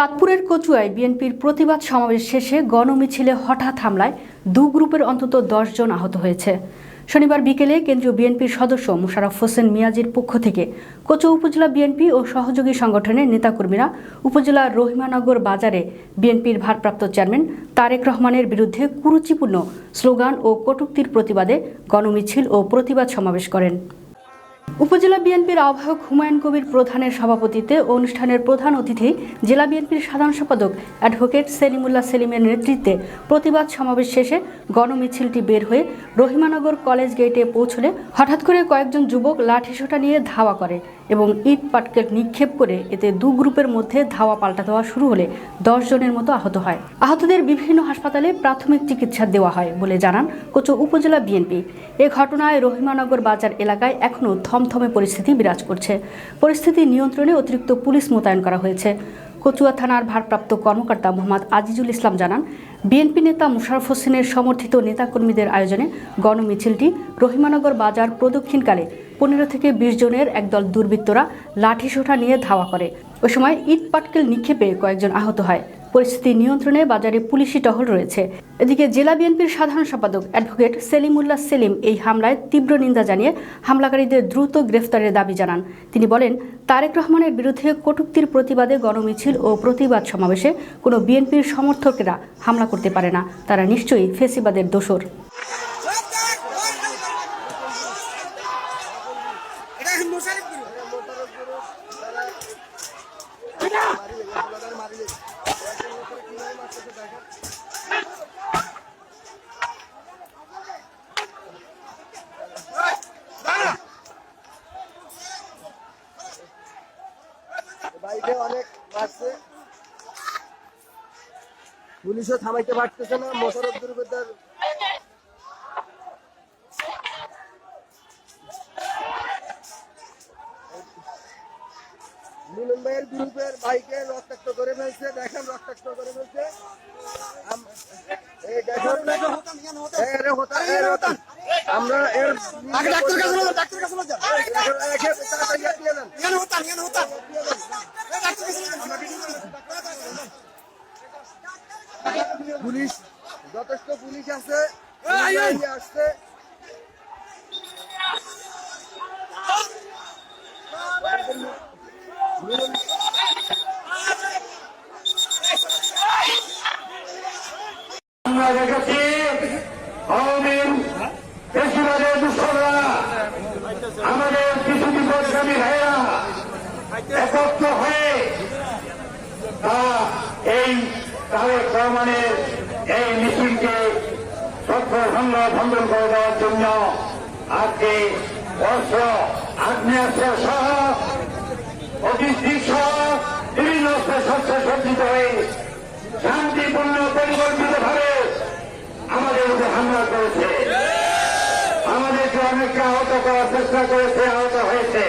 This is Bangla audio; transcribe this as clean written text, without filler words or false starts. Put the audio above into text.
চাঁদপুরের কচুয়ায় বিএনপির প্রতিবাদ সমাবেশ শেষে গণমিছিলে হঠাৎ হামলায় দু গ্রুপের অন্তত ১০ জন আহত হয়েছে। শনিবার বিকেলে কেন্দ্রীয় বিএনপির সদস্য মোশাররফ হোসেন মিয়াজির পক্ষ থেকে কচুয়া উপজেলা বিএনপি ও সহযোগী সংগঠনের নেতাকর্মীরা উপজেলার রহিমানগর বাজারে বিএনপির ভারপ্রাপ্ত চেয়ারম্যান তারেক রহমানের বিরুদ্ধে কুরুচিপূর্ণ স্লোগান ও কটূক্তির প্রতিবাদে গণমিছিল ও প্রতিবাদ সমাবেশ করেন। উপজেলা বিএনপির আহ্বায়ক হুমায়ুন কবির প্রধানের সভাপতিত্বে অনুষ্ঠানের প্রধান অতিথি জেলা বিএনপির সাধারণ সম্পাদক অ্যাডভোকেট সেলিমুল্লাহ সেলিমের নেতৃত্বে প্রতিবাদ সমাবেশ শেষে গণমিছিলটি বের হয়ে রহিমানগর কলেজ গেটে পৌঁছলে হঠাৎ করে কয়েকজন যুবক লাঠিসোঁটা নিয়ে ধাওয়া করে এবং ইট পাটকেল নিক্ষেপ করে এতে দু গ্রুপের মধ্যে ধাওয়া পাল্টা দেওয়া শুরু হলে ১০ জনের মতো আহত হয়। আহতদের বিভিন্ন হাসপাতালে প্রাথমিক চিকিৎসা দেওয়া হয় বলে জানান কচুয়া উপজেলা বিএনপি। এ ঘটনায় রহিমানগর বাজার এলাকায় এখনও থমথমে পরিস্থিতি বিরাজ করছে। পরিস্থিতি নিয়ন্ত্রণে অতিরিক্ত পুলিশ মোতায়েন করা হয়েছে। কচুয়া থানার ভারপ্রাপ্ত কর্মকর্তা মোহাম্মদ আজিজুল ইসলাম জানান, বিএনপি নেতা মোশাররফ হোসেনের সমর্থিত নেতাকর্মীদের আয়োজনে গণমিছিলটি রহিমানগর বাজার প্রদক্ষিণকালে ১৫ থেকে ২০ জনের একদল দুর্বৃত্তরা লাঠিসোঁটা নিয়ে ধাওয়া করে। ওই সময় ইট পাটকেল নিক্ষেপে কয়েকজন আহত হয়। পরিস্থিতি নিয়ন্ত্রণে বাজারে পুলিশি টহল রয়েছে। এদিকে জেলা বিএনপির সাধারণ সম্পাদক অ্যাডভোকেট সেলিমুল্লাহ সেলিম এই হামলায় তীব্র নিন্দা জানিয়ে হামলাকারীদের দ্রুত গ্রেফতারের দাবি জানান। তিনি বলেন, তারেক রহমানের বিরুদ্ধে কটূক্তির প্রতিবাদে গণমিছিল ও প্রতিবাদ সমাবেশে কোনো বিএনপির সমর্থকেরা হামলা করতে পারে না। তারা নিশ্চয়ই ফেসিবাদের দোসর। বাইরে অনেক মারছে, পুলিশও থামাইতে পারতেছে না। মোশাররফ গ্রুপের মিলন ভাইয়ের গ্রুপের বাইকে রক্তাক্ত করে ফেলছে। দেখেন রক্তাক্ত করে ফেলছে। আমরা এর পুলিশ যথেষ্ট পুলিশ আছে আসছে। আমরা দেখেছি বেশিরভাগের দুঃসরা আমাদের কিছু বিপদগামী ভাইয়েরা একত্র হয়ে এই তারেক রহমানের এই মিছিলকে ভঙ্গন করে দেওয়ার জন্য আজকে অস্ত্র আগ্নেয়াস্ত্র সহ অতিথি সহ বিভিন্ন অস্ত্র সজ্জিত হয়ে শান্তিপূর্ণ পরিকল্পিতভাবে আমাদের উপরে হামলা করেছে। আমাদেরকে অনেককে আহত করার চেষ্টা করেছে, আহত হয়েছে।